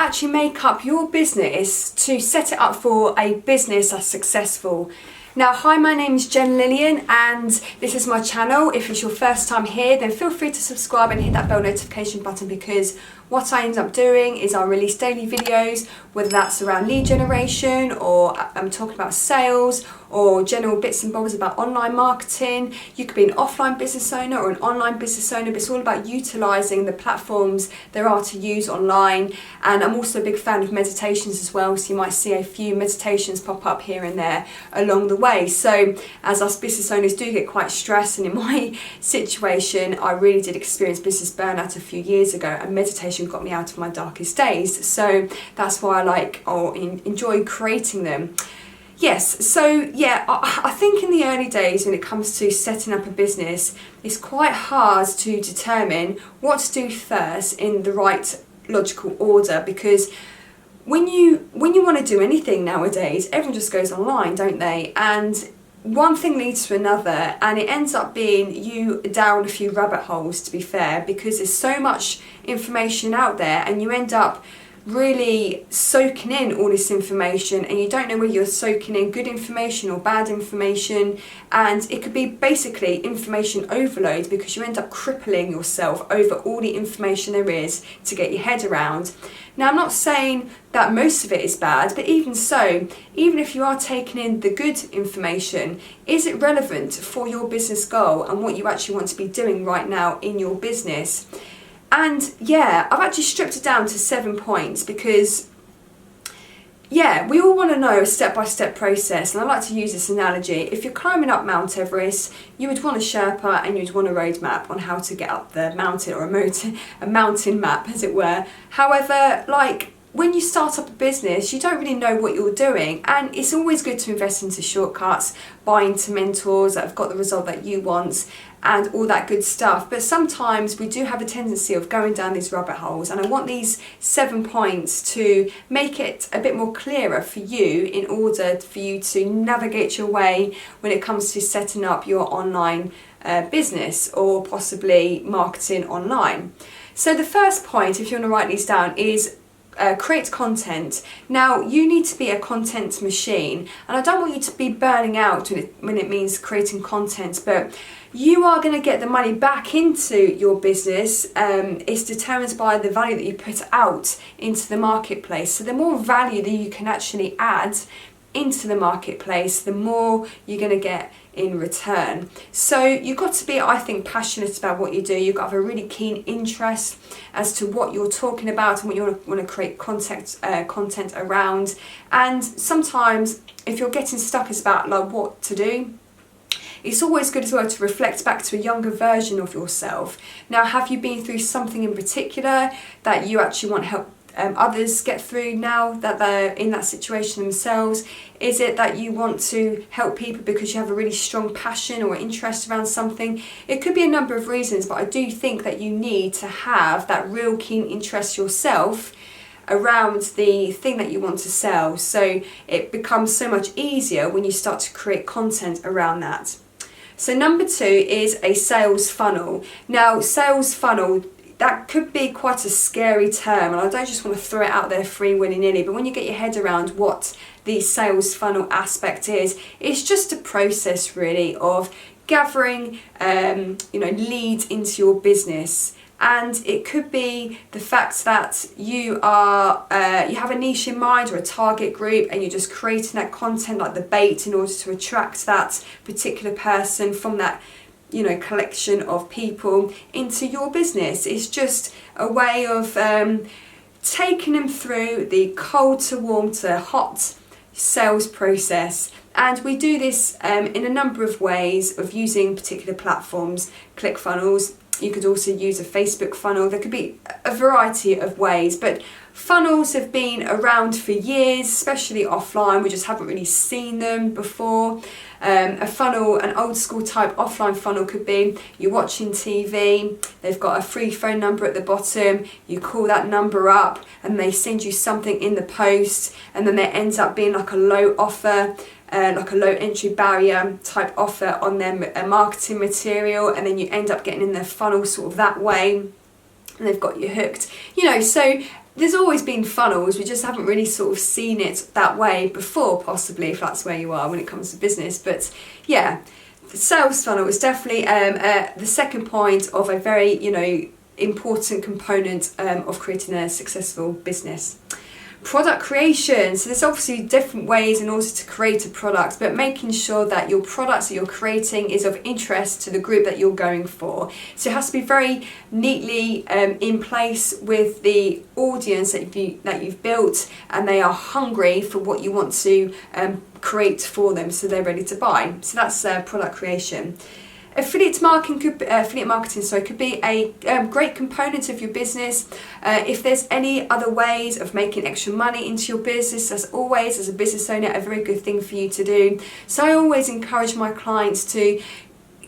actually make up your business to set it up for a business that's successful. Now, hi, my name is Lillian and this is my channel. If it's your first time here, then feel free to subscribe and hit that bell notification button, because what I end up doing is I release daily videos, whether that's around lead generation or I'm talking about sales or general bits and bobs about online marketing. You could be an offline business owner or an online business owner, but it's all about utilising the platforms there are to use online. And I'm also a big fan of meditations as well, so you might see a few meditations pop up here and there along the way. So as us business owners do get quite stressed, and in my situation I really did experience business burnout a few years ago, and meditation got me out of my darkest days. So that's why I like or enjoy creating them. Yes, so yeah, I think in the early days when it comes to setting up a business, it's quite hard to determine what to do first in the right logical order, because when you want to do anything nowadays, everyone just goes online, don't they? And one thing leads to another, and it ends up being you down a few rabbit holes, to be fair, because there's so much information out there and you end up really soaking in all this information, and you don't know whether you're soaking in good information or bad information, and it could be basically information overload, because you end up crippling yourself over all the information there is to get your head around. Now, I'm not saying that most of it is bad, but even so, even if you are taking in the good information, is it relevant for your business goal and what you actually want to be doing right now in your business? And yeah, I've actually stripped it down to 7 points, because yeah, we all want to know a step-by-step process, and I like to use this analogy. If you're climbing up Mount Everest, you would want a Sherpa and you'd want a roadmap on how to get up the mountain, or a mountain map, as it were. However, like when you start up a business, you don't really know what you're doing, and it's always good to invest into shortcuts, buy into mentors that have got the result that you want, and all that good stuff. But sometimes we do have a tendency of going down these rabbit holes, and I want these 7 points to make it a bit more clearer for you in order for you to navigate your way when it comes to setting up your online business or possibly marketing online. So the first point, if you want to write these down, is create content. Now, you need to be a content machine, and I don't want you to be burning out when it means creating content, but you are going to get the money back into your business. It's determined by the value that you put out into the marketplace. So the more value that you can actually add into the marketplace, the more you're going to get in return. So you've got to be, I think, passionate about what you do. You've got to have a really keen interest as to what you're talking about and what you want to create content around. And sometimes if you're getting stuck as about like what to do, it's always good as well to reflect back to a younger version of yourself. Now, have you been through something in particular that you actually want to help others get through now that they're in that situation themselves? Is it that you want to help people because you have a really strong passion or interest around something? It could be a number of reasons, but I do think that you need to have that real keen interest yourself around the thing that you want to sell. So it becomes so much easier when you start to create content around that. So number 2 is a sales funnel. Now, sales funnel, that could be quite a scary term, and I don't just want to throw it out there free willy-nilly, but when you get your head around what the sales funnel aspect is, it's just a process really of gathering leads into your business. And it could be the fact that you have a niche in mind or a target group, and you're just creating that content like the bait in order to attract that particular person from that collection of people into your business. It's just a way of taking them through the cold to warm to hot sales process. And we do this in a number of ways of using particular platforms, ClickFunnels. You could also use a Facebook funnel. There could be a variety of ways, but funnels have been around for years, especially offline. We just haven't really seen them before. A funnel, an old school type offline funnel could be you're watching TV, they've got a free phone number at the bottom, you call that number up and they send you something in the post, and then there ends up being like a low offer, like a low entry barrier type offer on their marketing material, and then you end up getting in their funnel sort of that way, and they've got you hooked. So there's always been funnels, we just haven't really sort of seen it that way before, possibly, if that's where you are when it comes to business. But yeah, the sales funnel is definitely the second point of a very, important component of creating a successful business. Product creation. So there's obviously different ways in order to create a product, but making sure that your products that you're creating is of interest to the group that you're going for. So it has to be very neatly in place with the audience that you've built, and they are hungry for what you want to create for them, so they're ready to buy. So that's product creation. Affiliate marketing could be a great component of your business. If there's any other ways of making extra money into your business, that's always, as a business owner, a very good thing for you to do. So I always encourage my clients to,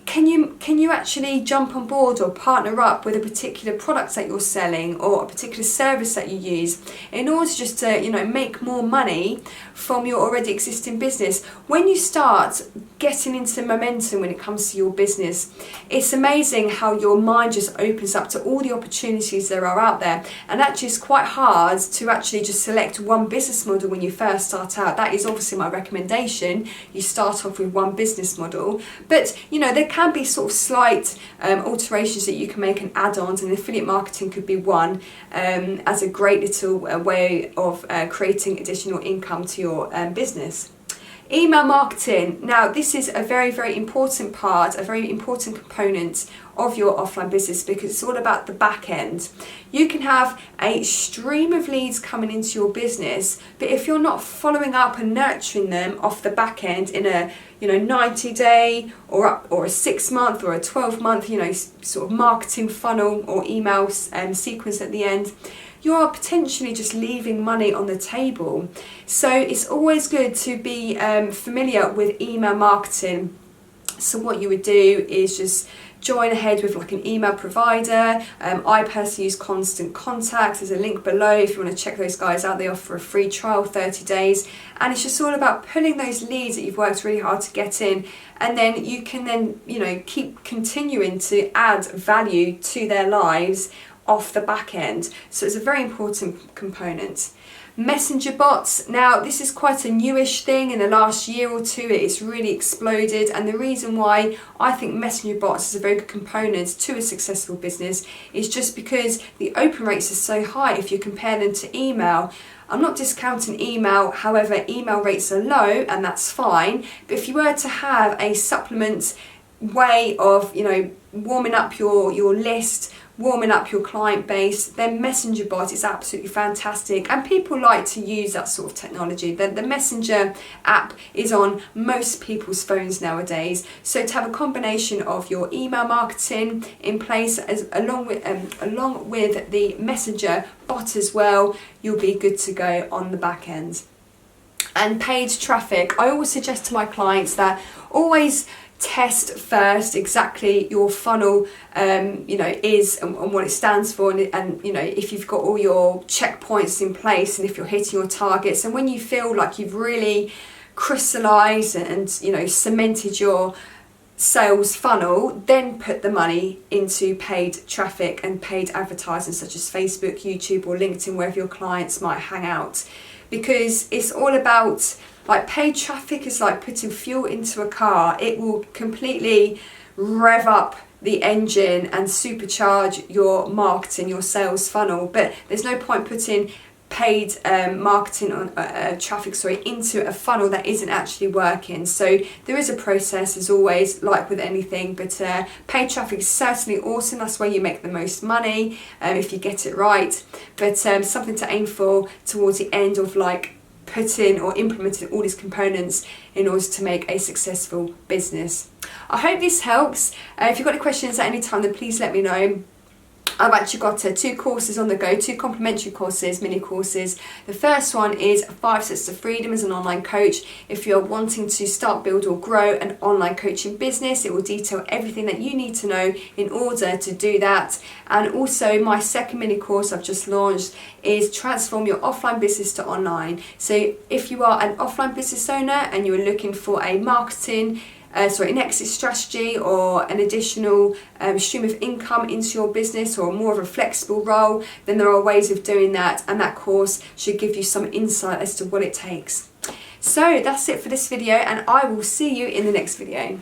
can you actually jump on board or partner up with a particular product that you're selling or a particular service that you use in order just to make more money from your already existing business. When you start getting into momentum when it comes to your business, it's amazing how your mind just opens up to all the opportunities there are out there. And actually it's quite hard to actually just select one business model when you first start out. That is obviously my recommendation. You start off with one business model, but there can be sort of slight alterations that you can make and add-ons, and affiliate marketing could be one as a great little way of creating additional income to your business. Email marketing. Now, this is a very, very important part, a very important component of your offline business, because it's all about the back end. You can have a stream of leads coming into your business, but if you're not following up and nurturing them off the back end in a 90-day or a 6-month or a 12-month sort of marketing funnel or email sequence at the end, you are potentially just leaving money on the table. So it's always good to be familiar with email marketing. So what you would do is just join ahead with like an email provider. I personally use Constant Contact. There's a link below if you want to check those guys out. They offer a free trial, 30 days. And it's just all about pulling those leads that you've worked really hard to get in. And then you can keep continuing to add value to their lives off the back end. So it's a very important component. Messenger bots. Now, this is quite a newish thing. In the last year or two, it's really exploded, and the reason why I think messenger bots is a very good component to a successful business is just because the open rates are so high if you compare them to email. I'm not discounting email, however, email rates are low, and that's fine. But if you were to have a supplement way of warming up your list, warming up your client base, then messenger bot is absolutely fantastic, and people like to use that sort of technology. The messenger app is on most people's phones nowadays, so to have a combination of your email marketing in place along with the messenger bot as well, you'll be good to go on the back end. And paid traffic. I always suggest to my clients that always test first exactly your funnel is and what it stands for, and if you've got all your checkpoints in place and if you're hitting your targets, and when you feel like you've really crystallized and cemented your sales funnel, then put the money into paid traffic and paid advertising such as Facebook, YouTube or LinkedIn, wherever your clients might hang out, because it's all about, like, paid traffic is like putting fuel into a car. It will completely rev up the engine and supercharge your marketing, your sales funnel, but there's no point putting paid marketing on traffic into a funnel that isn't actually working. So there is a process, as always, like with anything, but paid traffic is certainly awesome. That's where you make the most money if you get it right, but something to aim for towards the end of putting or implementing all these components in order to make a successful business. I hope this helps. If you've got any questions at any time, then please let me know. I've actually got 2 courses on the go, 2 complimentary courses, mini courses. The first one is 5 Steps to Freedom as an online coach. If you're wanting to start, build or grow an online coaching business, it will detail everything that you need to know in order to do that. And also my second mini course I've just launched is Transform Your Offline Business to Online. So if you are an offline business owner and you're looking for a marketing an exit strategy or an additional stream of income into your business, or more of a flexible role, then there are ways of doing that, and that course should give you some insight as to what it takes. So that's it for this video, and I will see you in the next video.